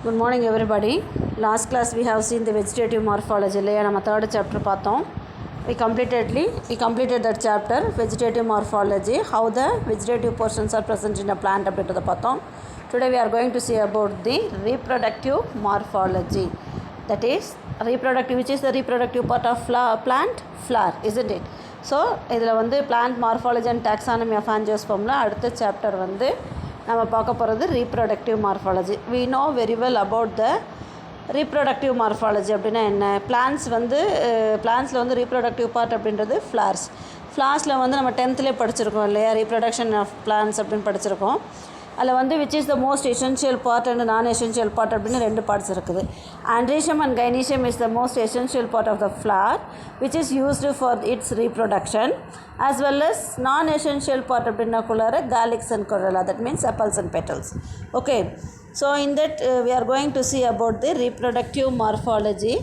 Good morning everybody. Last class we have seen the vegetative morphology. நம்ம third chapter பார்த்தோம். We completed that chapter, vegetative morphology, how the vegetative portions are present in a plant அப்படின்றத பார்த்தோம். Today we are going to see about the reproductive morphology. That is reproductive, which is the reproductive part of plant? Flower, isn't it? So இதில் வந்து plant morphology and taxonomy of angiospermல அடுத்த chapter வந்து நம்ம பார்க்க போகிறது reproductive morphology. We know very well about the reproductive morphology அப்படின்னா என்ன. பிளான்ஸில் வந்து reproductive part அப்படின்றது ஃப்ளார்ஸில் வந்து நம்ம 10th படிச்சிருக்கோம் இல்லையா, reproduction of plants அப்படின்னு படிச்சிருக்கோம். அதில் வந்து which is the most essential part and non essential part அப்படின்னு 2 parts இருக்குது. Androecium and gynoecium is the most essential part of the flower which is used for its reproduction, as well as non essential part அப்படின்னாக்குள்ளார calyx and corolla, that means sepals and petals. Okay, so in that we are going to see about the reproductive morphology.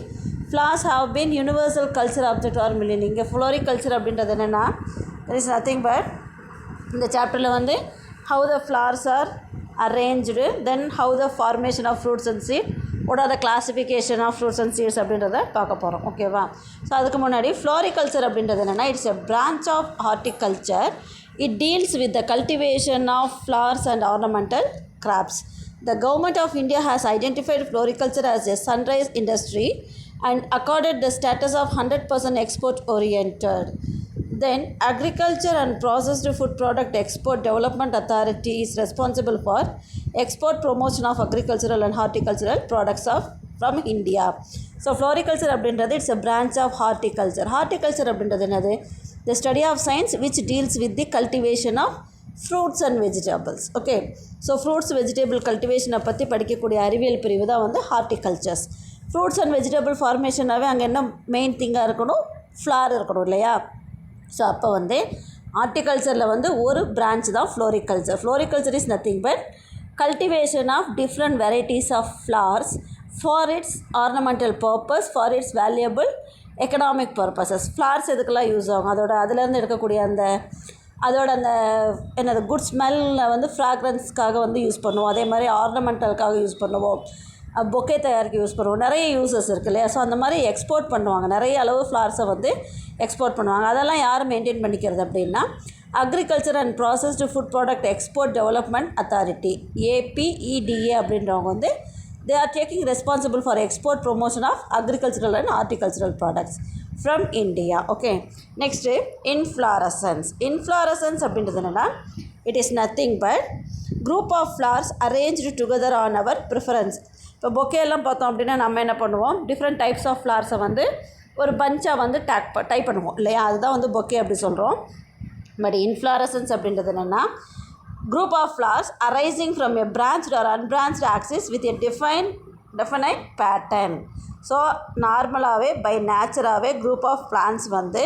Flowers have been universal culture object or millennium. இங்கே floriculture அப்படின்றது என்னென்னா, there is nothing but இந்த சாப்டரில் வந்து how the flowers are arranged, then how the formation of fruits and seeds, what are the classification of fruits and seeds அப்படின்றத பார்க்க போகிறோம். ஓகேவா? ஸோ அதுக்கு முன்னாடி ஃப்ளோரிகல்ச்சர் அப்படின்றது என்னென்னா, it's a branch of horticulture. It deals with the cultivation of flowers and ornamental crops. The government of India has identified floriculture as a sunrise industry and accorded the status of 100% export oriented. Then Agriculture and Processed Food Product Export Development Authority is responsible for export promotion of agricultural and horticultural products from India. So floriculture அப்படின்றது it's a branch of horticulture. Horticulture அப்படின்றது என்னது? The study of science which deals with the cultivation of fruits and vegetables. Okay, so fruits vegetable cultivation பற்றி படிக்கக்கூடிய அறிவியல் பிரிவு தான் வந்து horticultures. Fruits and vegetable formation-ஆவே அங்கே என்ன மெயின் திங்காக இருக்கணும்? ஃப்ளார் இருக்கணும் இல்லையா? ஸோ அப்போ வந்து ஹார்டிகல்ச்சரில் வந்து ஒரு பிரான்ச் தான் floriculture. Floriculture is nothing but cultivation of different varieties of flowers for its ornamental purpose, for its valuable economic purposes. Flowers எதுக்கெல்லாம் யூஸ் ஆகும், அதுலேருந்து எடுக்கக்கூடிய அதோட அந்த என்னது குட் ஸ்மெல்லில் வந்து ஃப்ராக்ரன்ஸ்க்காக வந்து யூஸ் பண்ணுவோம். அதே மாதிரி ஆர்னமெண்டலுக்காக யூஸ் பண்ணுவோம், பொக்கே தயாரிக்க யூஸ் பண்ணுவோம். நிறைய யூஸஸ் இருக்குது இல்லையா? ஸோ அந்த மாதிரி எக்ஸ்போர்ட் பண்ணுவாங்க, நிறைய அளவு ஃப்ளவர்ஸை வந்து எக்ஸ்போர்ட் பண்ணுவாங்க. அதெல்லாம் யார் மெயின்டைன் பண்ணிக்கிறது அப்படின்னா, agriculture and processed food product export development authority, APEDA அப்படின்றவங்க வந்து they are taking responsible for export promotion of agricultural and horticultural products from India. Okay, next inflorescence. Inflorescence அப்படின்றது என்னென்னா, it is nothing but group of flowers arranged together on our preference. இப்போ பொக்கேலாம் பார்த்தோம் அப்படின்னா நம்ம என்ன பண்ணுவோம், டிஃப்ரெண்ட் டைப்ஸ் ஆஃப் ஃப்ளவர்ஸை வந்து ஒரு பஞ்சாக வந்து டைப் பண்ணுவோம் இல்லையா? அதுதான் வந்து பொக்கே அப்படி சொல்கிறோம். பட் இன்ஃப்ளாரசன்ஸ் அப்படின்றது என்னென்னா, group of flowers arising from a branched or unbranched axis with a definite pattern. So நார்மலாகவே பை நேச்சராகவே குரூப் ஆஃப் பிளான்ஸ் வந்து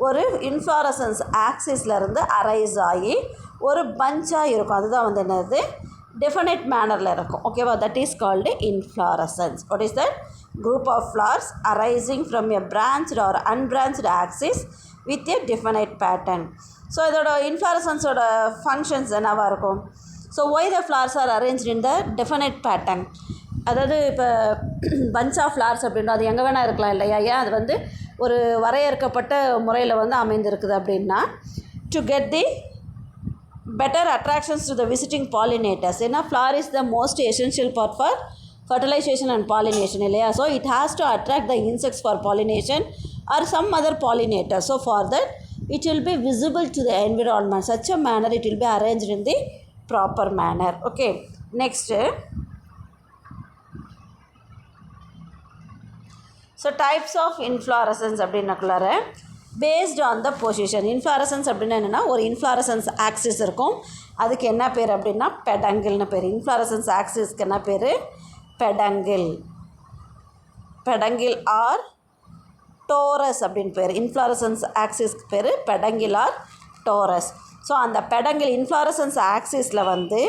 ஒரு இன்ஃப்ளாரசன்ஸ் ஆக்சிஸ்லேருந்து அரைஸ் ஆகி ஒரு பஞ்சாக இருக்கும். அதுதான் வந்து என்னது, டெஃபினைட் மேனரில் இருக்கும். ஓகேவா? That is called inflorescence. What is that? Group of flowers arising from a branched or unbranched axis with a definite pattern. So இதோட இன்ஃப்ளாரசன்ஸோட ஃபங்க்ஷன்ஸ் என்னவாக இருக்கும்? So why the flowers are arranged in the definite pattern. அதாவது இப்போ bunch of flowers அப்படின்னா அது எங்கே வேணால் இருக்கலாம் இல்லையா? ஏன் அது வந்து ஒரு வரையறுக்கப்பட்ட முறையில் வந்து அமைந்திருக்குது அப்படின்னா, to get the better attractions to the visiting pollinators. ஏன்னா flower is the most essential part for fertilization and pollination இல்லையா? So it has to attract the insects for pollination or some other pollinator. So for that it will be visible to the environment. Such a manner it will be arranged in the proper manner. Okay, next. So types of inflorescence அப்படின்னாக்குள்ளார based on the position. Inflorescence அப்படின்னா என்னென்னா, ஒரு inflorescence axis இருக்கும், அதுக்கு என்ன பேர் அப்படின்னா பெடங்கிள்னு பேர். இன்ஃப்ளாரசன்ஸ் ஆக்சிஸ்க்கு என்ன பேர்? பெடங்கிள் ஆர் டோரஸ் அப்படின்னு பேர். இன்ஃப்ளாரசன்ஸ் ஆக்சிஸ்க்கு பேர் பெடங்கிள் ஆர் டோரஸ். ஸோ அந்த பெடங்கிள் இன்ஃப்ளாரசன்ஸ் ஆக்சிஸில் வந்து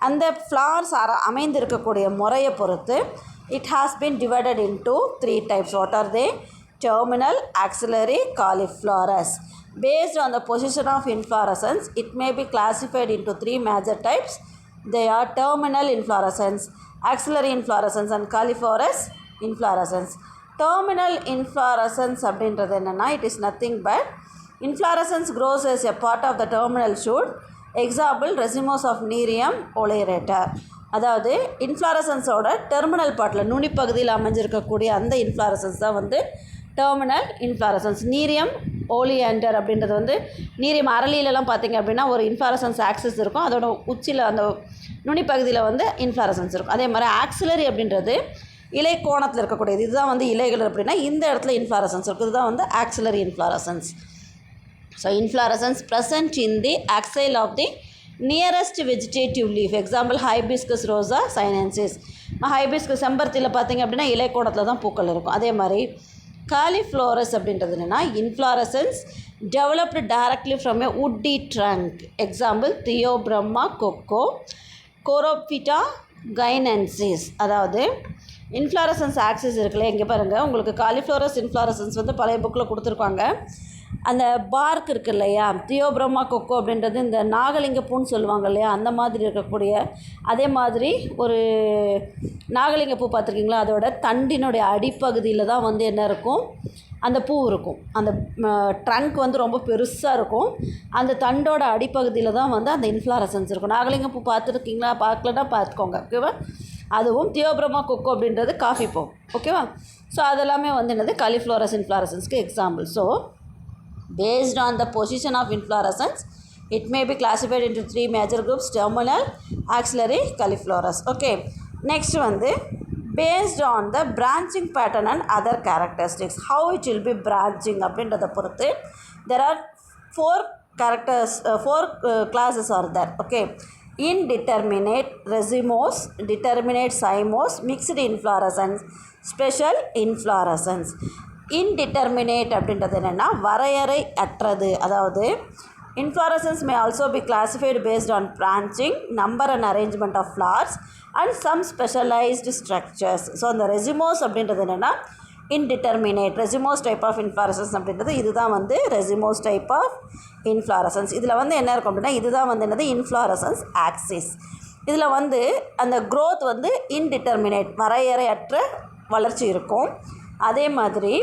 அந்த ஃப்ளவர்ஸ் அமைந்திருக்கக்கூடிய முறையை பொறுத்து it has been divided into 3 types. What are they? Terminal, axillary, cauliflorous. Based on the position of inflorescence, it may be classified into 3 major types. They are terminal inflorescence, axillary inflorescence and cauliflorous inflorescence. Terminal inflorescence அப்படின்றது என்னென்னா, it is nothing but inflorescence grows as a part of the terminal shoot. Example, racemose of Nerium oleander. அதாவது இன்ஃப்ளாரசன்ஸோட terminal பார்ட்டில் நுனிப்பகுதியில் அமைஞ்சிருக்கக்கூடிய அந்த inflorescence தான் வந்து terminal inflorescence. நீரியம் oleander அப்படின்றது வந்து நீரியம் அரளியிலலாம் பார்த்திங்க அப்படின்னா ஒரு இன்ஃப்ளாரசன்ஸ் ஆக்சிஸ் இருக்கும், அதோட உச்சியில் அந்த நுனிப்பகுதியில் வந்து இன்ஃப்ளாரசன்ஸ் இருக்கும். அதே மாதிரி ஆக்சிலரி அப்படின்றது இலை கோணத்தில் இருக்கக்கூடியது. இதுதான் வந்து இலைகள் அப்படின்னா இந்த இடத்துல இன்ஃப்ளாரசன்ஸ் இருக்கும், இதுதான் வந்து axillary inflorescence. So inflorescence present in the axil of the nearest vegetative leaf. Example Hibiscus rosa sinensis. Hibiscus செம்பருத்தியில் பார்த்திங்க அப்படின்னா இலை கோணத்தில் தான் பூக்கள் இருக்கும். அதே மாதிரி காலிஃப்ளோரஸ் அப்படின்றது என்னென்னா inflorescence developed directly from a woody trunk. Example Theobroma cacao, Couroupita guianensis. அதாவது இன்ஃப்ளாரசன்ஸ் ஆக்சிஸ் இருக்குல்ல, இங்கே பாருங்கள் உங்களுக்கு காலிஃப்ளோரஸ் இன்ஃப்ளாரசன்ஸ் வந்து பழைய புக்கில் கொடுத்துருக்காங்க. அந்த பார்க் இருக்குது இல்லையா, தியோப்ரம்மா கொக்கோ அப்படின்றது இந்த நாகலிங்க பூன்னு சொல்லுவாங்க இல்லையா, அந்த மாதிரி இருக்கக்கூடிய அதே மாதிரி ஒரு நாகலிங்க பூ பார்த்துருக்கீங்களா, அதோட தண்டினுடைய அடிப்பகுதியில் தான் வந்து என்ன இருக்கும், அந்த பூ இருக்கும். அந்த ட்ரங்க் வந்து ரொம்ப பெருசாக இருக்கும், அந்த தண்டோட அடிப்பகுதியில் தான் வந்து அந்த இன்ஃப்ளாரசன்ஸ் இருக்கும். நாகலிங்க பூ பார்த்துருக்கீங்களா, பார்க்கலன்னா பார்த்துக்கோங்க, ஓகேவா. அதுவும் தியோப்ரம்மா கொக்கோ அப்படின்றது காஃபி பூ, ஓகேவா. ஸோ அதெல்லாமே வந்து என்னது காலிஃப்ளோரஸ் இன்ஃப்ளாரசன்ஸ்க்கு example. So based on the position of inflorescence, it may be classified into 3 major groups: terminal, axillary, cauliflorous. Okay, next வந்து based on the branching pattern and other characteristics, how it will be branching அப்படின்றத பொறுத்து there are 4 characters, 4 classes are there. Okay, indeterminate racemose, determinate cymose, mixed inflorescence, special inflorescence. Indeterminate அப்படின்றது என்னென்னா வரையறை அற்றது. அதாவது இன்ஃப்ளாரசன்ஸ் may also be classified based on branching, number and arrangement of flowers and some specialised structures. So அந்த racemose அப்படின்றது என்னென்னா indeterminate, racemose type of inflorescence அப்படின்றது இதுதான் வந்து ரெசிமோஸ் டைப் ஆஃப் இன்ஃப்ளாரசன்ஸ். இதில் வந்து என்ன இருக்கும் அப்படின்னா இதுதான் வந்து என்னது இன்ஃப்ளாரசன்ஸ் ஆக்சிஸ். இதில் வந்து அந்த க்ரோத் வந்து இன்டிட்டர்மினேட், வரையறையற்ற வளர்ச்சி இருக்கும். அதே மாதிரி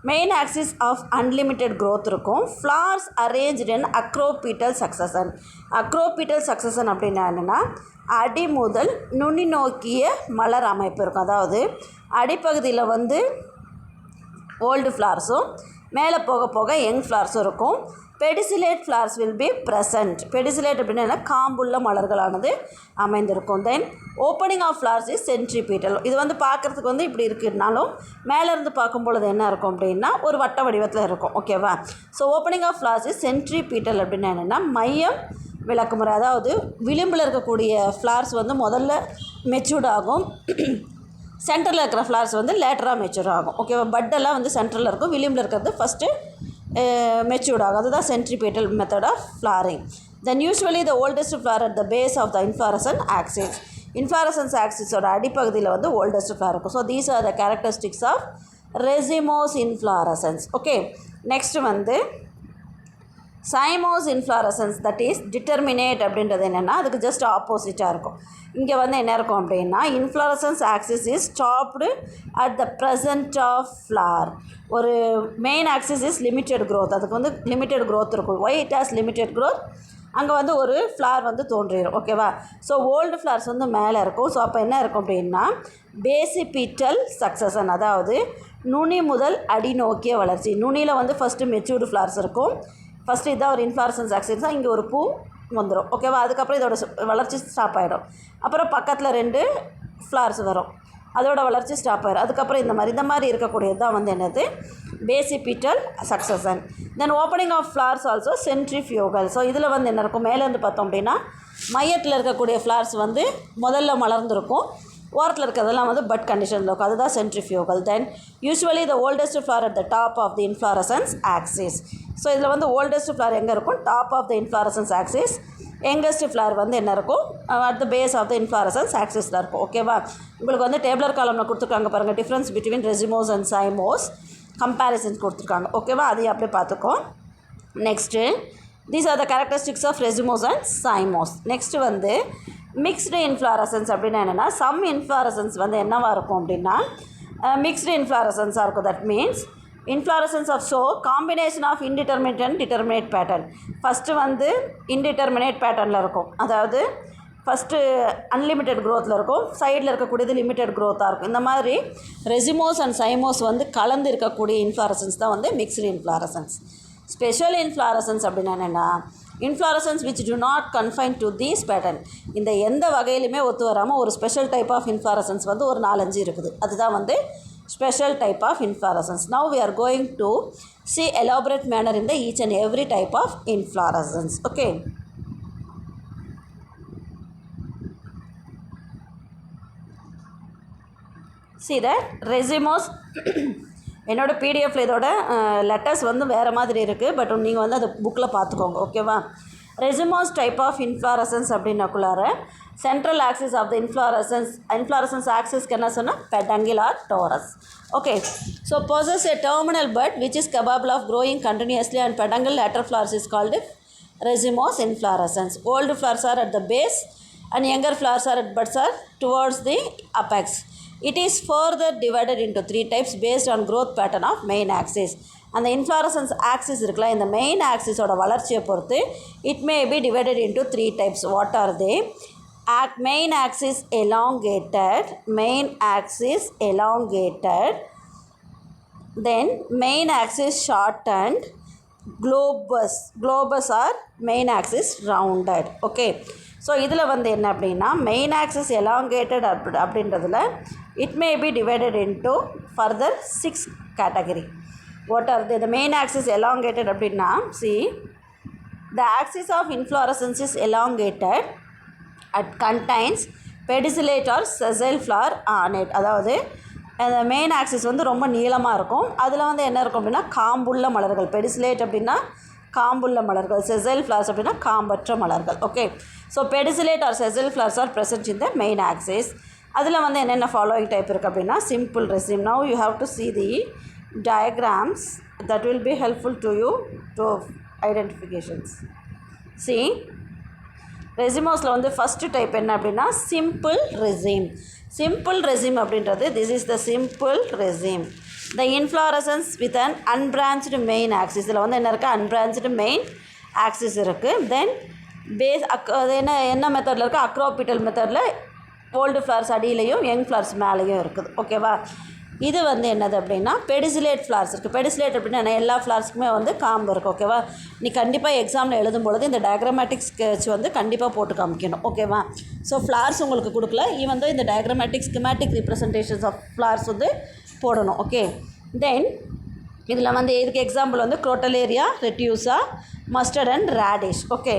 main axis of unlimited growth இருக்கும். Flowers arranged in acropetal succession. Acropetal succession அப்படின்னா என்னென்னா அடி முதல் நுனி நோக்கிய மலர் அமைப்பு இருக்கும். அதாவது அடிப்பகுதியில் வந்து ஓல்டு ஃப்ளார்ஸும் மேலே போக போக யங் ஃப்ளார்ஸும் இருக்கும். Pedicellate flowers will be present. Pedicellate அப்படின்னா காம்புள்ள மலர்களானது அமைந்திருக்கும். Then opening of flowers is centripetal. இது வந்து பார்க்குறதுக்கு வந்து இப்படி இருக்குனாலும் மேலேருந்து பார்க்கும்பொழுது என்ன இருக்கும் அப்படின்னா ஒரு வட்ட வடிவத்தில் இருக்கும், ஓகேவா. So opening of flowers is centripetal அப்படின்னா என்னென்னா மையம் விளக்குமுறை. அதாவது விளிம்பில் இருக்கக்கூடிய ஃப்ளார்ஸ் வந்து முதல்ல மெச்சூர்ட் ஆகும், சென்டரில் இருக்கிற ஃப்ளார்ஸ் வந்து லேட்டராக மெச்சூர் ஆகும், ஓகேவா. பட்டெல்லாம் வந்து சென்டரில் இருக்கும், விளிம்பில் இருக்கிறது ஃபஸ்ட்டு மெச்சூர்ட் ஆகும். அதுதான் centripetal method of flowering. Then usually the oldest flower at the base of the inflorescence axis. Inflorescence ஆக்சிஸோட அடிப்பகுதியில் வந்து ஓல்டஸ்ட் ஃப்ளார் இருக்கும். So these are the characteristics of racemose inflorescence. Okay, next வந்து cymose inflorescence, that is determinate அப்படின்றது என்னென்னா அதுக்கு just ஆப்போசிட்டாக இருக்கும். இங்கே வந்து என்ன இருக்கும் அப்படின்னா inflorescence axis is stopped at the present of flower. ஒரு main axis is limited growth, அதுக்கு வந்து லிமிட்டெட் க்ரோத் இருக்கும். Why it has limited growth, அங்கே வந்து ஒரு ஃப்ளார் வந்து தோன்றிடும், ஓகேவா. ஸோ ஓல்டு ஃப்ளார்ஸ் வந்து மேலே இருக்கும். ஸோ அப்போ என்ன இருக்கும் அப்படின்னா பேசிபீட்டல் சக்சஷன், அதாவது நுனி முதல் அடி நோக்கிய வளர்ச்சி. நுனியில் வந்து ஃபஸ்ட்டு மெச்சூர்டு ஃப்ளார்ஸ் இருக்கும். ஃபஸ்ட்டு இதான் ஒரு இன்ஃப்ளாரசன்ஸ் ஆக்சிஸ் தான், இங்கே ஒரு பூ வந்துடும், ஓகேவா. அதுக்கப்புறம் இதோட வளர்ச்சி ஸ்டாப் ஆகிடும். அப்புறம் பக்கத்தில் 2 ஃப்ளார்ஸ் வரும், அதோட வளர்ச்சி ஸ்டாப் ஆகிடும். அதுக்கப்புறம் இந்த மாதிரி இருக்கக்கூடியது தான் வந்து என்னது basipetal succession. Then opening of flowers also centrifugal. So இதில் வந்து என்ன இருக்கும், மேலேருந்து பார்த்தோம் அப்படின்னா மையத்தில் இருக்கக்கூடிய ஃப்ளார்ஸ் வந்து முதல்ல மலர்ந்துருக்கும், ஓரத்தில் இருக்கிறதெல்லாம் வந்து பட் கண்டிஷனில் இருக்கும், அதுதான் centrifugal. Then usually the oldest flower at the top of the inflorescence axis. So இதில் வந்து ஓல்டஸ்ட் ஃப்ளார் எங்கே இருக்கும், top of the inflorescence axis. Youngest flower வந்து என்ன இருக்கும், at the base of the inflorescence ஆக்சிஸில் இருக்கும், ஓகேவா. உங்களுக்கு வந்து டேபிளர் காலமில் கொடுத்துருக்காங்க பாருங்கள், difference between racemose and cymose comparisons கொடுத்துருக்காங்க, ஓகேவா. அதையும் அப்படியே பார்த்துக்கோ. Next these are the characteristics of racemose and cymose. Next வந்து மிக்ஸ்டு இன்ஃப்ளாரசன்ஸ் அப்படின்னா என்னென்னா சம் இன்ஃப்ளாரசன்ஸ் வந்து என்னவாக இருக்கும் அப்படின்னா மிக்ஸ்டு இன்ஃப்ளாரசன்ஸாக இருக்கும். That means inflorescence of show combination of indeterminate and determinate pattern. First வந்து இன்டிட்டர்மினேட் பேட்டர்னில் இருக்கும், அதாவது ஃபஸ்ட்டு அன்லிமிட்டெட் க்ரோத்தில் இருக்கும், சைடில் இருக்கக்கூடியது லிமிட்டெட் க்ரோத்தாக இருக்கும். இந்த மாதிரி ரெசிமோஸ் அண்ட் சைமோஸ் வந்து கலந்து இருக்கக்கூடிய இன்ஃப்ளாரசன்ஸ் தான் வந்து மிக்ஸ்டு இன்ஃப்ளாரசன்ஸ். ஸ்பெஷல் இன்ஃப்ளாரசன்ஸ் அப்படின்னா என்னென்னா inflorescence which to not confine to these pattern. இந்த எந்த வகையிலுமே ஒத்து வராமல் ஒரு ஸ்பெஷல் டைப் ஆஃப் இன்ஃப்ளாரசன்ஸ் வந்து ஒரு 4-5 இருக்குது. அதுதான் வந்து special type of inflorescence. Now we are going to see elaborate manner in the each and every type of inflorescence. Okay. See that racemose என்னோட பிடிஎஃப்பில் இதோட லெட்டர்ஸ் வந்து வேறு மாதிரி இருக்குது, பட் நீங்கள் வந்து அதை புக்கில் பார்த்துக்கோங்க. ஓகேவா? ரெசிமோஸ் டைப் ஆஃப் இன்ஃப்ளாரசன்ஸ் அப்படின்னாக்குள்ளார central axis of the inflorescence ஆக்சிஸ்க்கு என்ன சொன்னால் peduncle or torus. Okay, so possess a terminal bud which is capable of growing continuously and peduncle lateral flowers is called racemose inflorescence. Old flowers are at the base and younger flowers are at buds are towards the apex. It is further divided into 3 types based on growth pattern of main axis. அந்த inflorescence axis இருக்குல்ல, இந்த main ஆக்சிஸோட வளர்ச்சியை பொறுத்து it may be divided into 3 types. What are they? Main axis elongated, main axis elongated, then main axis shortened, globus or main axis rounded. Okay, so இதில் வந்து என்ன அப்படின்னா main axis elongated அப்படின்றதுல it may be divided into further 6 category. What are the main axis elongated அப்படின்னா see the axis of inflorescence is elongated at contains pedicellate or sessile flower on it. அதாவது அந்த main axis வந்து ரொம்ப நீளமாக இருக்கும், அதில் வந்து என்ன இருக்கும் அப்படின்னா காம்புள்ள மலர்கள். பெடிசிலேட் அப்படின்னா காம்புள்ள மலர்கள், செசைல் ஃப்ளவர்ஸ் அப்படின்னா காம்பற்ற மலர்கள். Okay, so pedicellate or sessile flowers are present in the main axis. அதில் வந்து என்னென்ன ஃபாலோயிங் டைப் இருக்குது அப்படின்னா simple raceme. Now you have to see the diagrams that will be helpful to you to identifications. See, ரெசிமோஸில் வந்து first type என்ன அப்படின்னா simple resume. Simple resume அப்படின்றது this is the simple resin. The inflorescence with an unbranched main axis. இதில் வந்து என்ன இருக்குது? unbranched main axis இருக்குது. தென் base அது என்ன மெத்தடில் இருக்குது? அக்ரோபிட்டல் மெத்தடில் ஓல்டு ஃப்ளவர்ஸ் அடியிலையும் யங் ஃப்ளவர்ஸ் மேலேயும் இருக்குது. ஓகேவா? இது வந்து என்னது அப்படின்னா பெடிசிலேட் ஃப்ளவர்ஸ் இருக்குது. பெடிசிலேட் அப்படின்னா எல்லா ஃப்ளவர்ஸ்க்குமே வந்து காம்பு இருக்குது. ஓகேவா? நீ கண்டிப்பாக எக்ஸாமில் எழுதும் பொழுது இந்த டயக்ராமேட்டிக் ஸ்கெட்ச் வந்து கண்டிப்பாக போட்டு காமிக்கணும். ஓகேவா? ஸோ ஃப்ளவர்ஸ் உங்களுக்கு கொடுக்கல, ஈவன் வந்து இந்த diagrammatic schematic representations of flowers வந்து போடணும். ஓகே, தென் இதில் வந்து இதுக்கு எக்ஸாம்பிள் வந்து Crotalaria, retusa, mustard and radish. Okay,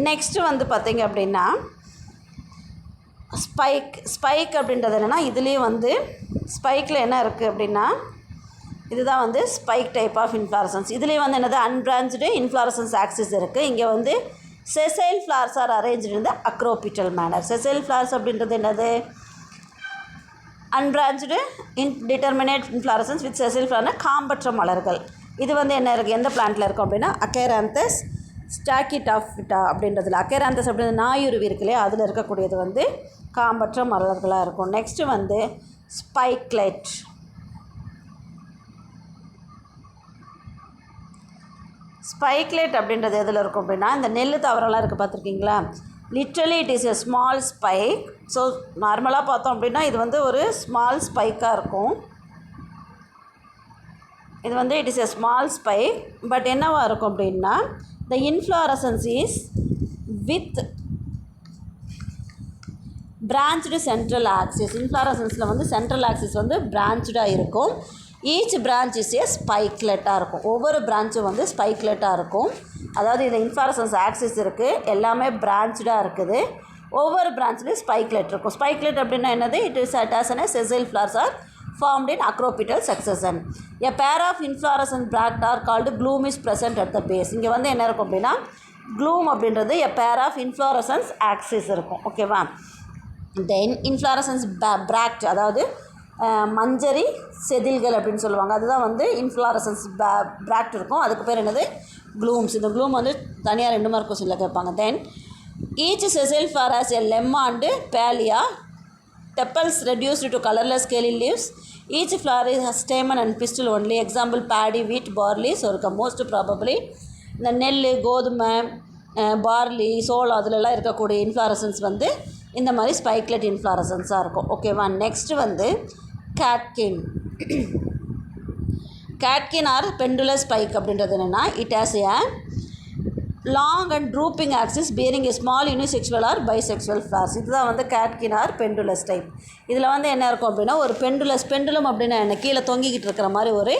next வந்து பார்த்திங்க அப்படின்னா ஸ்பைக் அப்படின்றது என்னென்னா இதுலேயும் வந்து ஸ்பைக்கில் என்ன இருக்குது அப்படின்னா இதுதான் வந்து ஸ்பைக் டைப் ஆஃப் இன்ஃப்ளாரசன்ஸ். இதுலேயும் வந்து என்னது அன்பிரான்ச்டு இன்ஃப்ளாரசன்ஸ் ஆக்சிஸ் இருக்குது. இங்கே வந்து sessile flowers are arranged in the acropetal manner. Sessile flowers அப்படின்றது என்னது? Unbranched indeterminate inflorescence with sessile ஃப்ளவர்னா காம்பற்ற மலர்கள். இது வந்து என்ன இருக்குது? எந்த பிளான்ட்டில் இருக்கும் அப்படின்னா அக்கேராந்தஸ் ஸ்டாக்கிடாஃபிட்டா அப்படின்றதுல. அக்கேராந்தஸ் அப்படின்றது நாயுருவி இருக்கு இல்லையா, அதில் இருக்கக்கூடியது வந்து காம்பற்ற மலர்களாக இருக்கும். நெக்ஸ்ட்டு வந்து ஸ்பைக்லெட். ஸ்பைக்லெட் அப்படின்றது எதில் இருக்கும் அப்படின்னா இந்த நெல் தாவரம்லாம் இருக்குது பார்த்துருக்கீங்களா? Literally it is a small spike. So நார்மலாக பார்த்தோம் அப்படின்னா இது வந்து ஒரு ஸ்மால் ஸ்பைக்காக இருக்கும். இது வந்து it is a small spike. But என்னவாக இருக்கும் அப்படின்னா the inflorescence is with branched central axis. இன்ஃப்ளாரசன்ஸில் வந்து சென்ட்ரல் ஆக்சிஸ் வந்து பிரான்ச்டாக இருக்கும். ஈச் பிரான்ச் இஸ் ஏ ஸ்பைக்லெட்டாக இருக்கும். ஒவ்வொரு பிரான்ச்சும் வந்து ஸ்பைக்லெட்டாக இருக்கும். அதாவது இந்த இன்ஃப்ளாரசன்ஸ் ஆக்சிஸ் இருக்குது, எல்லாமே பிரான்ச்டாக இருக்குது. ஒவ்வொரு பிரான்ச்லேயும் ஸ்பைக்லெட் இருக்கும். ஸ்பைக்லெட் அப்படின்னா என்னது? It is attach an sessile flowers R formed in acropital succession. A pair of inflorescent bracts are called gloom is present at the base. இங்கே வந்து என்ன இருக்கும் அப்படின்னா gloom அப்படின்றது a pair of inflorescence axis இருக்கும். ஓகேவா? தென் இன்ஃப்ளாரசன்ஸ் பிராக்ட் அதாவது மஞ்சரி செதில்கள் அப்படின்னு சொல்லுவாங்க. அதுதான் வந்து இன்ஃப்ளாரசன்ஸ் பிராக்ட் இருக்கும். அதுக்கு பேர் என்னது? க்ளூம்ஸ். இந்த க்ளூம் வந்து தனியாக 2 மார்க் கொஸ்டினில் கேட்பாங்க. தென் Each sessile flower has a lemma and palea, tepals reduced to colorless scaly leaves. Each flower has stamen and pistil only. Example, paddy, wheat, barley, sorghum. Most probably இந்த நெல், கோதுமை, பார்லி, சோளம் அதிலெல்லாம் இருக்கக்கூடிய இன்ஃப்ளாரசன்ஸ் வந்து இந்த மாதிரி ஸ்பைக்லெட் இன்ஃப்ளாரசன்ஸாக இருக்கும். ஓகேவா. நெக்ஸ்ட் வந்து கேட்கின். கேட்கின் ஆர் பெண்டுலஸ் ஸ்பைக் அப்படின்றது என்னென்னா, it has a long and drooping axis bearing a small unisexual or bisexual flowers. இதுதான் வந்து கேட்கின் ஆர் பெண்டுலஸ் டைப். இதில் வந்து என்ன இருக்கும் அப்படின்னா, ஒரு பெண்டுலம் அப்படின்னா என்ன, கீழே தொங்கிக்கிட்டு இருக்கிற மாதிரி ஒரு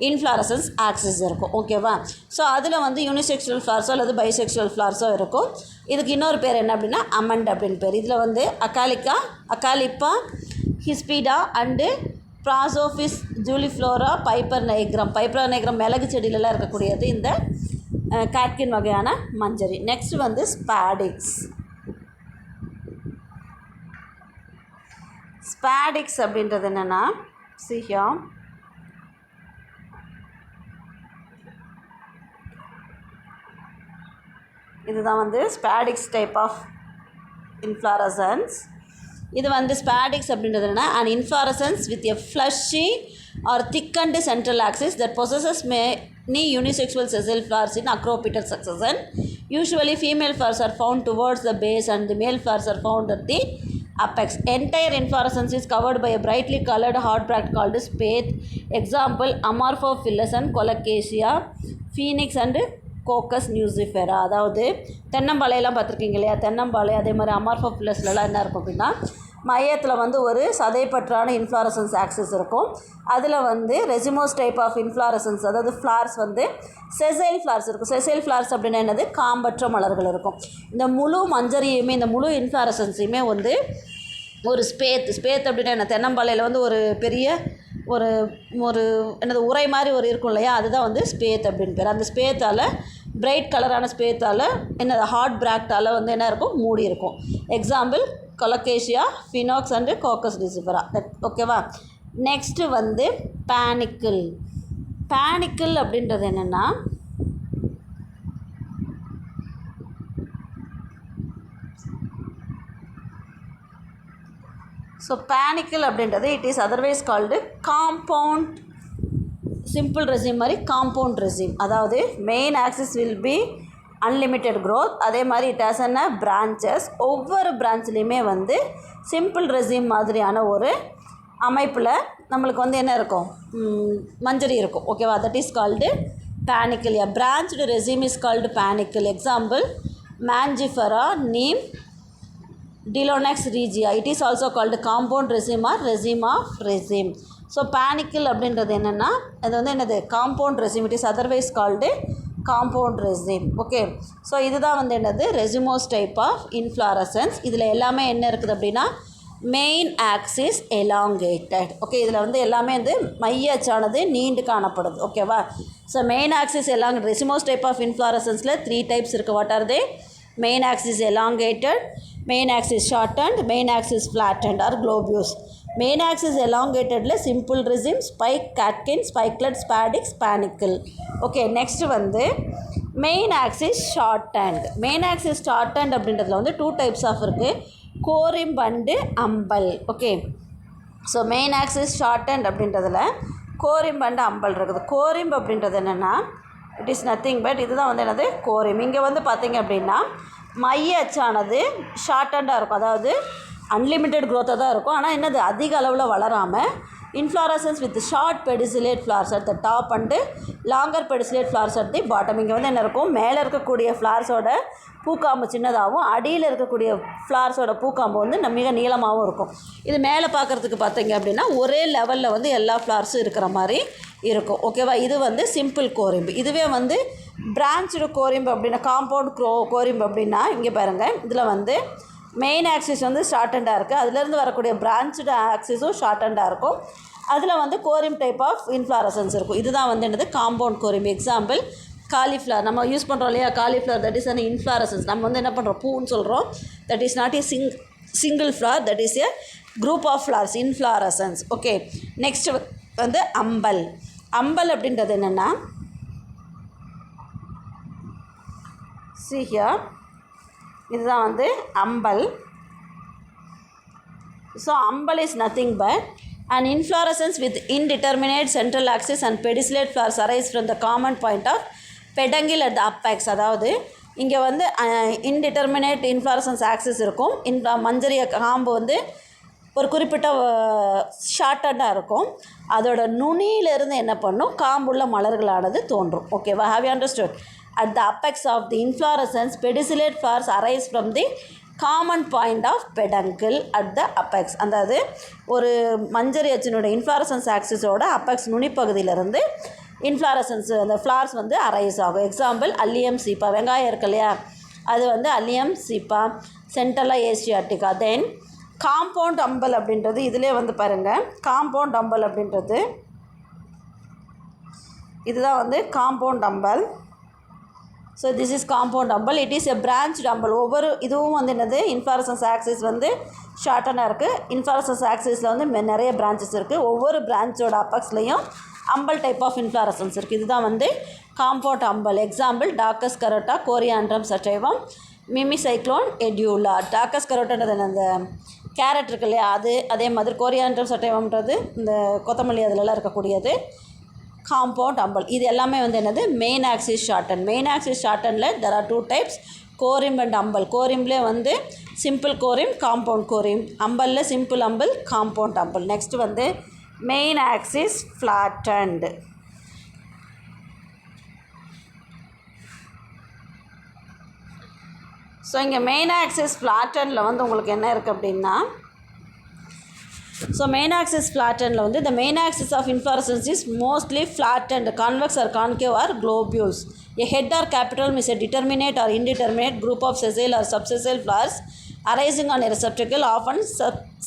இன்ஃப்ளாரசன்ஸ் ஆக்சிஸ் இருக்கும். ஓகேவா. ஸோ அதில் வந்து யூனிசெக்சுவல் ஃப்ளார்ஸோ அல்லது பைசெக்சுவல் ஃப்ளார்ஸோ இருக்கும். இதுக்கு இன்னொரு பேர் என்ன அப்படின்னா அமண்ட் அப்படின்னு பேர். இதில் வந்து அகாலிப்பா, ஹிஸ்பீடா அண்டு ப்ராசோஃபிஸ், ஜூலிஃப்ளோரா, பைப்பர் நைக்ரம் மிளகு செடியிலலாம் இருக்கக்கூடியது இந்த கேட்கின் வகையான மஞ்சரி. நெக்ஸ்ட் வந்து ஸ்பாடிக்ஸ் அப்படின்றது என்னென்னா, இதுதான் வந்து ஸ்பாடிக்ஸ் டைப் ஆஃப் இன்ஃப்ளாரசன்ஸ். இது வந்து ஸ்பாடிக்ஸ் அப்படின்றது என்னென்னா, an inflorescence with a fleshy or thickened central axis that possesses many unisexual sessile flowers in acropetal succession. Usually female flowers are found towards the base and the male flowers are found at the apex. Entire inflorescence is covered by a brightly colored hard bract called spathe. Example, Amorphophilus and Colocasia, Phoenix and Cocos nucifera. அதாவது தென்னம்பாளையெல்லாம் பார்த்துருக்கீங்க இல்லையா, தென்னம்பாளை அதே மாதிரி அமார்ஃபோஃபிலஸ்லாம் என்ன இருக்கும் அப்படின்னா, மையத்தில் வந்து ஒரு சதைப்பற்றான இன்ஃப்ளாரசன்ஸ் ஆக்சிஸ் இருக்கும். அதில் வந்து ரெசிமோஸ் டைப் ஆஃப் இன்ஃப்ளாரசன்ஸ், அதாவது ஃப்ளார்ஸ் வந்து செசைல் ஃப்ளார்ஸ் இருக்கும். செசைல் ஃப்ளார்ஸ் அப்படின்னா என்னது, காம்பற்ற மலர்கள் இருக்கும். இந்த முழு மஞ்சரியுமே, இந்த முழு இன்ஃப்ளாரசன்ஸையுமே வந்து ஒரு ஸ்பேத் அப்படின்னா என்ன, தென்னம்பாளையில் வந்து ஒரு பெரிய ஒரு என்னது உரை மாதிரி ஒரு இருக்கும் இல்லையா, அதுதான் வந்து ஸ்பேத் அப்படின்னு பேர். அந்த ஸ்பேத்தால், பிரைட் கலரான ஸ்பேத்தால் என்னது, ஹார்ட் பிராக்டால் வந்து என்ன இருக்கும், மூடி இருக்கும். Example, Colocasia, Phoenix and Cocos nucifera. ஓகேவா. நெக்ஸ்ட்டு வந்து பேனிக்கிள் அப்படின்றது என்னென்னா, ஸோ பேனிக்கிள் அப்படின்றது it is otherwise called compound simple raceme மாதிரி காம்பவுண்ட் ரெசிம். அதாவது main axis will be unlimited growth. அதே மாதிரி இட் ஹாஸ் என்ன பிரான்ச்சஸ். ஒவ்வொரு பிரான்ச்லேயுமே வந்து சிம்பிள் ரெசிம் மாதிரியான ஒரு அமைப்பில் நம்மளுக்கு வந்து என்ன இருக்கும், மஞ்சரி இருக்கும். ஓகேவா. That is called panicle. A branched raceme is called panicle. Example, Mangifera, neem, Dilonex regia. It is also called compound resin or resin of resin. So panicle அப்படின்றது என்னென்னா, அது வந்து என்னது, compound raceme. It is otherwise called compound raceme. Okay. So இதுதான் வந்து என்னது, racemose type of inflorescence. இதில் எல்லாமே என்ன இருக்குது அப்படின்னா, மெயின் ஆக்சிஸ் எலாங்கேட்டட். ஓகே. இதில் வந்து எல்லாமே வந்து மைய அச்சானது நீண்டு காணப்படுது. ஓகேவா. So main axis along racemose type of இன்ஃப்ளாரசன்ஸில் 3 டைப்ஸ் இருக்குது. What are they? Main axis elongated, main axis shortened, main axis flattened or globose. Main axis elongatedல simple resin, spike, catkin, spikelet, spadix, panicle. Okay. next வந்து main axis shortened. main axis shortened அப்படின்றதுல வந்து 2 types of இருக்குது, corymb and umbel. Okay. So main axis shortened அப்படின்றதுல கோரிம்ப் and Hanbal இருக்குது. கோரிம்ப் அப்படின்றது என்னென்னா, it is nothing but இதுதான் வந்து என்னது, கோரிம். இங்கே வந்து பார்த்தீங்க அப்படின்னா மைய அச்சானது ஷார்ட்டண்டாக இருக்கும். அதாவது அன்லிமிட்டெட் க்ரோத்தாக தான் இருக்கும். ஆனால் என்னது, அதிக அளவில் வளராமல் inflorescence with short pedicellate flowers at the top and longer pedicellate flowers at the bottom. இங்கே வந்து என்ன இருக்கும், மேலே இருக்கக்கூடிய ஃப்ளார்ஸோட பூக்காம்பு சின்னதாகவும் அடியில் இருக்கக்கூடிய ஃப்ளார்ஸோட பூக்காம்பு வந்து மிக நீளமாகவும் இருக்கும். இது மேலே பார்க்குறதுக்கு பார்த்தீங்க அப்படின்னா ஒரே லெவலில் வந்து எல்லா ஃப்ளார்ஸும் இருக்கிற மாதிரி இருக்கும். ஓகேவா. இது வந்து சிம்பிள் கோரிம்பு. இதுவே வந்து பிரான்ச்டு கோரிம்பு அப்படின்னா, காம்பவுண்ட் கோரிம்பு அப்படின்னா, இங்கே பாருங்கள், இதில் வந்து மெயின் ஆக்சிஸ் வந்து ஷார்ட்டண்டாக இருக்குது. அதுலேருந்து வரக்கூடிய பிரான்ச்டு ஆக்சிஸும் ஷார்ட்டண்டாக இருக்கும். அதில் வந்து கோரிம் டைப் ஆஃப் இன்ஃப்ளாரசன்ஸ் இருக்கும். இதுதான் வந்து என்னது, காம்பவுண்ட் கோரிம்பு. Example, cauliflower. நம்ம யூஸ் பண்ணுறோம் இல்லையா, cauliflower, that is an inflorescence. நம்ம வந்து என்ன பண்ணுறோம், பூன்னு சொல்கிறோம். That is not a single flower, that is a group of flowers, inflorescence. Okay. Next வந்து அம்பல். அப்படின்றது என்னென்னா, see here, இதுதான் வந்து umbel. So umbel is nothing but an inflorescence with indeterminate central axis and pedicellate flowers arise from the common point of peduncle at the apex. அதாவது இங்கே வந்து indeterminate inflorescence axis இருக்கும். மஞ்சரிய காம்பு வந்து ஒரு குறிப்பிட்ட ஷார்ட்டடாக இருக்கும். அதோட நுனியிலிருந்து என்ன பண்ணும், காம்புள்ள மலர்களானது தோன்றும். ஓகேவா? Have you understood? At the apex of the inflorescence, pedicellate flowers arise from the common point of peduncle at the apex. அதாவது ஒரு மஞ்சரி அச்சினோட இன்ஃப்ளாரசன்ஸ் ஆக்சிஸோட அபெக்ஸ் நுனிப்பகுதியிலிருந்து இன்ஃப்ளாரசன்ஸ் அந்த ஃப்ளார்ஸ் வந்து அரைஸ் ஆகும். எக்ஸாம்பிள் அல்லியம் சீப்பா, வெங்காயம் இருக்கு இல்லையா, அது வந்து அல்லியம் சீப்பா, சென்டலா ஏசியாட்டிகா. தென் காம்பவுண்ட் அம்பல் அப்படின்றது இதிலே வந்து பாருங்கள், காம்பவுண்ட் அம்பல் அப்படின்றது இதுதான் வந்து compound Hanbal. So this is compound Hanbal. It is a branched Hanbal. ஒவ்வொரு இதுவும் வந்து என்னது, இன்ஃப்ளாரசன்ஸ் ஆக்சிஸ் வந்து ஷார்ட்டனாக இருக்குது. இன்ஃப்ளாரசன்ஸ் ஆக்சிஸில் வந்து நிறைய பிரான்ச்சஸ் இருக்குது. ஒவ்வொரு பிரான்ச்சோட அப்பக்ஸ்லேயும் அம்பல் டைப் ஆஃப் இன்ஃப்ளாரசன்ஸ் இருக்குது. இதுதான் வந்து காம்பவுண்ட் அம்பல். Example டாக்கஸ் கரோட்டா, கோரியாண்ட்ரம் sativum, மிமிசைக்ளோன் எடியூலா. டாக்கஸ் கரோட்டான்றது அந்த கேரட் இருக்கு இல்லையா, அது அதே மாதிரி கோரியாண்ட்ரம் சட்டைவம்ன்றது இந்த கொத்தமல்லி அதிலெல்லாம் இருக்கக்கூடியது காம்பவுண்ட் அம்பல். இது எல்லாமே வந்து என்னது, main axis shorten. Main axis ஷார்டனில் there are 2 types, corymb and umbel. கோரிம்லேயே வந்து சிம்பிள் கோரிம், காம்பவுண்ட் கோரிம். அம்பலில் simple umbel, compound umbel. Next வந்து மெயின் ஆக்சிஸ் ஃப்ளாட்டன்டு. ஸோ இங்கே மெயின் ஆக்சிஸ் ஃப்ளாட்டனில் வந்து உங்களுக்கு என்ன இருக்குது அப்படின்னா, ஸோ மெயின் ஆக்சிஸ் ஃப்ளாட்டனில் வந்து the main axis of inflorescence is mostly flattened, convex or concave or globules. A head or capital is a determinate or indeterminate group of sessile or subsessile flowers arising on a receptacle, often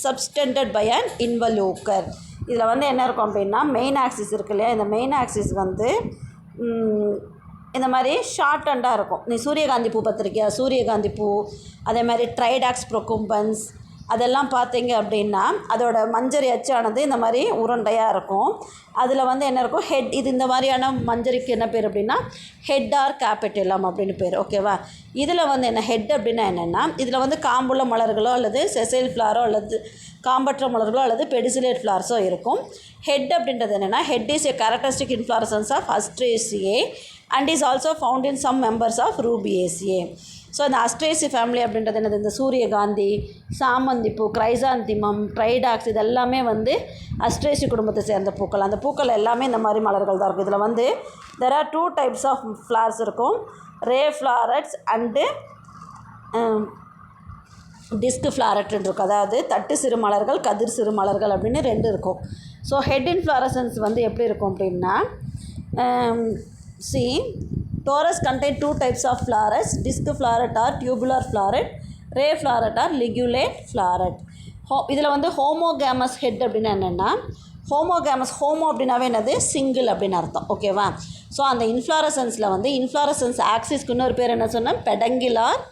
subtended by an involucre. இதில் வந்து என்ன இருக்கும் அப்படின்னா, main axis இருக்கு இல்லையா, இந்த main axis வந்து இந்த மாதிரி ஷார்ட்டண்டாக இருக்கும். நீ சூரியகாந்தி பூ பார்த்துருக்கியா, சூரியகாந்தி பூ, அதே மாதிரி ட்ரைடாக்ஸ் ப்ரோகும்பன்ஸ், அதெல்லாம் பார்த்தீங்க அப்படின்னா அதோட மஞ்சரி அச்சானது இந்த மாதிரி உருண்டையாக இருக்கும். அதில் வந்து என்ன இருக்கும், ஹெட். இது இந்த மாதிரியான மஞ்சரிக்கு என்ன பேர் அப்படின்னா ஹெட் ஆர் கேபிட்டலம் அப்படின்னு பேர். ஓகேவா? இதில் வந்து என்ன ஹெட் அப்படின்னா என்னென்னா, இதில் வந்து காம்புள்ள மலர்களோ அல்லது செசைல் ஃப்ளாரோ அல்லது காம்பற்ற மலர்களோ அல்லது பெடிசிலேட் ஃப்ளார்ஸோ இருக்கும். ஹெட் அப்படின்றது என்னென்னா, head is a characteristic inflorescence of Asteraceae and is also found in some members of Rubiaceae. So இந்த அஸ்ட்ரேசி ஃபேமிலி அப்படின்றது என்னது, இந்த சூரியகாந்தி, சாமந்திப்பூ, கிரைசாந்திமம், ட்ரைடாக்ஸ், இது எல்லாமே வந்து அஸ்ட்ரேசி குடும்பத்தை சேர்ந்த பூக்கள். அந்த பூக்கள் எல்லாமே இந்த மாதிரி மலர்கள் தான் இருக்கும். இதில் வந்து there are 2 types of flowers இருக்கும், ரே ஃப்ளாரட்ஸ் அண்டு டிஸ்க் ஃப்ளாரட்னு இருக்கும். அதாவது தட்டு சிறு மலர்கள், கதிர் சிறு மலர்கள் அப்படின்னு 2 இருக்கும். ஸோ ஹெட் இன்ஃப்ளாரசன்ஸ் வந்து எப்படி இருக்கும் அப்படின்னா, Torus contain 2 types of flowers, disc floret or tubular floret, ray floret or ligulate floret. இதில் வந்து ஹோமோகேமஸ் ஹெட் அப்படின்னா என்னென்னா, ஹோமோகேமஸ், ஹோமோ அப்படின்னாவே என்னது, சிங்கிள் அப்படின்னு அர்த்தம். ஓகேவா? ஸோ அந்த இன்ஃப்ளாரசன்ஸில் வந்து இன்ஃப்ளாரசன்ஸ் ஆக்சிஸ்க்கு இன்னொரு பேர் என்ன சொன்னால் பெடங்கிலார்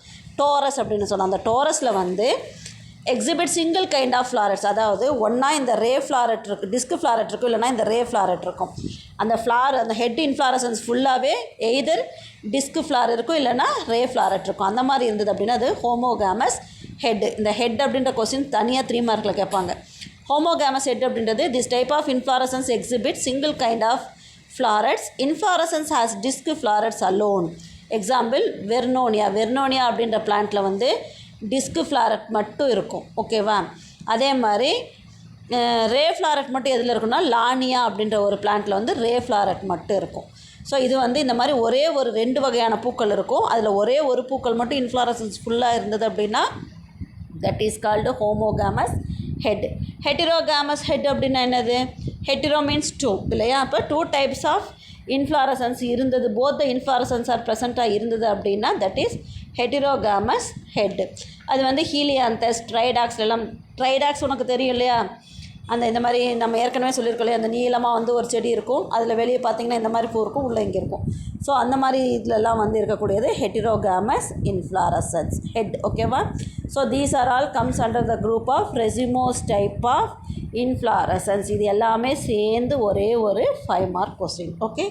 டோரஸ் அப்படின்னு சொன்னோம். அந்த டோரஸில் வந்து exhibit single kind of florets. அதாவது ஒன்றா இந்த ரே ஃப்ளாரட் இருக்குது, டிஸ்க் ஃப்ளாரட் இருக்கும், இல்லைனா இந்த ரே ஃப்ளாரட் இருக்கும். அந்த ஃப்ளார், அந்த ஹெட் இன்ஃப்ளாரசன்ஸ் ஃபுல்லாகவே எய்தர் டிஸ்க் ஃப்ளார் இருக்கும் இல்லைனா ரே ஃப்ளாரட் இருக்கும். அந்த மாதிரி இருந்தது அப்படின்னா அது ஹோமோகேமஸ் ஹெட். இந்த ஹெட் அப்படின்ற கொஸ்டின் தனியாக 3 மார்க்கில் கேட்பாங்க. ஹோமோகேமஸ் ஹெட் அப்படின்றது this type of inflorescence exhibit single kind of florets. Inflorescence has disc florets alone. Example Vernonia. Vernonia அப்படின்ற பிளான்ட்டில் வந்து டிஸ்க் ஃப்ளாரட் மட்டும் இருக்கும். ஓகேவா? அதே மாதிரி ரே ஃப்ளாரட் மட்டும் எதில் இருக்குன்னா, லானியா அப்படின்ற ஒரு பிளான்ட்டில் வந்து ரே ஃப்ளாரட் மட்டும் இருக்கும். ஸோ இது வந்து இந்த மாதிரி ஒரே ஒரு 2 வகையான பூக்கள் இருக்கும். அதில் ஒரே ஒரு பூக்கள் மட்டும் இன்ஃப்ளாரசன்ஸ் ஃபுல்லாக இருந்தது அப்படின்னா that is called homogamous head. Heterogamous head அப்படின்னா என்னது, ஹெட்டிரோ மீன்ஸ் 2 இல்லையா? அப்போ 2 டைப்ஸ் ஆஃப் இன்ஃப்ளாரசன்ஸ் இருந்தது, போத் த இன்ஃப்ளாரசன்ஸ் ஆர் ப்ரெசண்ட்டாக இருந்தது அப்படின்னா தட் இஸ் ஹெட்டிரோகேமஸ் ஹெட். அது வந்து ஹீலியாந்தஸ், ட்ரைடாக்ஸ் எல்லாம். ட்ரைடாக்ஸ் உனக்கு தெரியும் இல்லையா, அந்த இந்த மாதிரி நம்ம ஏற்கனவே சொல்லியிருக்கோம் இல்லையா, அந்த நீளமாக வந்து ஒரு செடி இருக்கும், அதில் வெளியே பார்த்திங்கன்னா இந்த மாதிரி பூ இருக்கும், உள்ளே இங்கே இருக்கும். ஸோ அந்த மாதிரி இதிலெல்லாம் வந்து இருக்கக்கூடியது ஹெட்டிரோகேமஸ் இன்ஃப்ளாரசன்ஸ் ஹெட். ஓகேவா? So these are all comes under the group of racemose type of inflorescence. இது எல்லாமே சேர்ந்து ஒரே ஒரு 5 மார்க் கொஸ்டின். ஓகே.